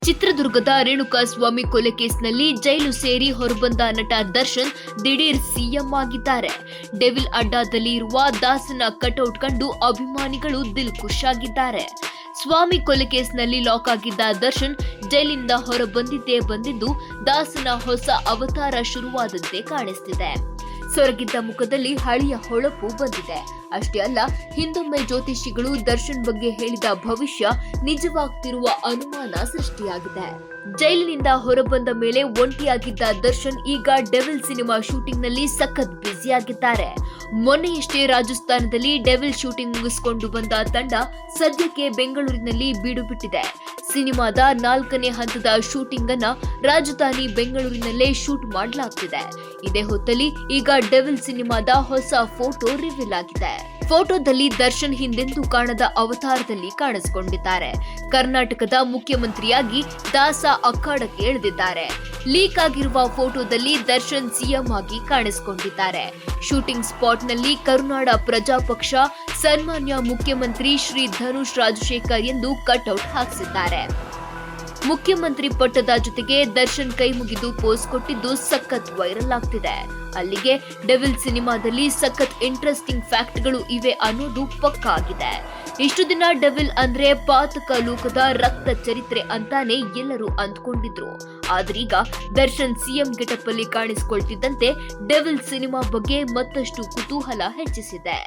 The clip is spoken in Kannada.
ಚಿತ್ರದುರ್ಗದ ರೇಣುಕಾಸ್ವಾಮಿ ಕೊಲೆ ಕೇಸ್ನಲ್ಲಿ ಜೈಲು ಸೇರಿ ಹೊರಬಂದ ನಟ ದರ್ಶನ್ ದಿಢೀರ್ ಸಿಎಂ ಆಗಿದ್ದಾರೆ. ಡೆವಿಲ್ ಅಡ್ಡಾದಲ್ಲಿ ಇರುವ ದಾಸನ ಕಟೌಟ್ ಕಂಡು ಅಭಿಮಾನಿಗಳು ದಿಲ್ ಖುಷ್ ಆಗಿದ್ದಾರೆ. ಸ್ವಾಮಿ ಕೊಲೆ ಕೇಸ್ನಲ್ಲಿ ಲಾಕ್ ಆಗಿದ್ದ ದರ್ಶನ್ ಜೈಲಿನಿಂದ ಬಂದಿದ್ದು ದಾಸನ ಹೊಸ ಅವತಾರ ಶುರುವಾದಂತೆ ಕಾಣಿಸ್ತಿದೆ. ಸೊರಗಿದ್ದ ಮುಖದಲ್ಲಿ ಹಳೆಯ ಹೊಳಪು ಬಂದಿದೆ. ಅಷ್ಟೇ ಅಲ್ಲ, ಹಿಂದೊಮ್ಮೆ ಜ್ಯೋತಿಷಿಗಳು ದರ್ಶನ್ ಬಗ್ಗೆ ಹೇಳಿದ ಭವಿಷ್ಯ ನಿಜವಾಗ್ತಿರುವ ಅನುಮಾನ ಸೃಷ್ಟಿಯಾಗಿದೆ. ಜೈಲಿನಿಂದ ಹೊರಬಂದ ಮೇಲೆ ಒಂಟಿಯಾಗಿದ್ದ ದರ್ಶನ್ ಈಗ ಡೆವಿಲ್ ಸಿನಿಮಾ ಶೂಟಿಂಗ್ ನಲ್ಲಿ ಸಖತ್ ಬ್ಯುಸಿಯಾಗಿದ್ದಾರೆ. ಮೊನ್ನೆಯಷ್ಟೇ ರಾಜಸ್ಥಾನದಲ್ಲಿ ಡೆವಿಲ್ ಶೂಟಿಂಗ್ ಮುಗಿಸಿಕೊಂಡು ಬಂದ ತಂಡ ಸದ್ಯಕ್ಕೆ ಬೆಂಗಳೂರಿನಲ್ಲಿ ಬೀಡು ಬಿಟ್ಟಿದೆ. ಸಿನಿಮಾದ 4ನೇ ಹಂತದ ಶೂಟಿಂಗ್ ಅನ್ನ ರಾಜಧಾನಿ ಬೆಂಗಳೂರಿನಲ್ಲೇ ಶೂಟ್ ಮಾಡಲಾಗ್ತಿದೆ. ಇದೇ ಹೊತ್ತಲ್ಲಿ ಈಗ ಡೆವಿಲ್ ಸಿನಿಮಾದ ಹೊಸ ಫೋಟೋ ರಿವೀಲ್ ಆಗಿದೆ. ಫೋಟೋದಲ್ಲಿ ದರ್ಶನ್ ಹಿಂದೆಂದೂ ಕಾಣದ ಅವತಾರದಲ್ಲಿ ಕಾಣಿಸಿಕೊಂಡಿದ್ದಾರೆ. ಕರ್ನಾಟಕದ ಮುಖ್ಯಮಂತ್ರಿಯಾಗಿ ದಾಸ ಅಖಾಡಕ್ಕೆ ಇಳಿದಿದ್ದಾರೆ. ಲೀಕ್ ಆಗಿರುವ ಫೋಟೋದಲ್ಲಿ ದರ್ಶನ್ ಸಿಎಂ ಆಗಿ ಕಾಣಿಸಿಕೊಂಡಿದ್ದಾರೆ. ಶೂಟಿಂಗ್ ಸ್ಪಾಟ್ನಲ್ಲಿ ಕರುನಾಡ ಪ್ರಜಾಪಕ್ಷ ಸನ್ಮಾನ್ಯ ಮುಖ್ಯಮಂತ್ರಿ ಶ್ರೀ ಧನುಷ್ ರಾಜಶೇಖರ್ ಎಂದು ಕಟ್ಔಟ್ ಹಾಕಿಸಿದ್ದಾರೆ. ಮುಖ್ಯಮಂತ್ರಿ ಪಟ್ಟದ ಜೊತೆಗೆ ದರ್ಶನ್ ಕೈ ಮುಗಿದು ಪೋಸ್ ಕೊಟ್ಟಿದ್ದು ಸಖತ್ ವೈರಲ್ ಆಗ್ತಿದೆ. ಅಲ್ಲಿಗೆ ಡೆವಿಲ್ ಸಿನಿಮಾದಲ್ಲಿ ಸಖತ್ ಇಂಟ್ರೆಸ್ಟಿಂಗ್ ಫ್ಯಾಕ್ಟ್ಗಳು ಇವೆ ಅನ್ನೋದು ಪಕ್ಕಾ ಆಗಿದೆ. ಇಷ್ಟು ದಿನ ಡೆವಿಲ್ ಅಂದ್ರೆ ಪಾತಕ ಲೋಕದ ರಕ್ತ ಚರಿತ್ರೆ ಅಂತಾನೆ ಎಲ್ಲರೂ ಅಂದ್ಕೊಂಡಿದ್ರು. ಆದ್ರೀಗ ದರ್ಶನ್ ಸಿಎಂ ಗೆಟಪ್ ಅಲ್ಲಿ ಕಾಣಿಸಿಕೊಳ್ತಿದ್ದಂತೆ ಡೆವಿಲ್ ಸಿನಿಮಾ ಬಗ್ಗೆ ಮತ್ತಷ್ಟು ಕುತೂಹಲ ಹೆಚ್ಚಿಸಿದೆ.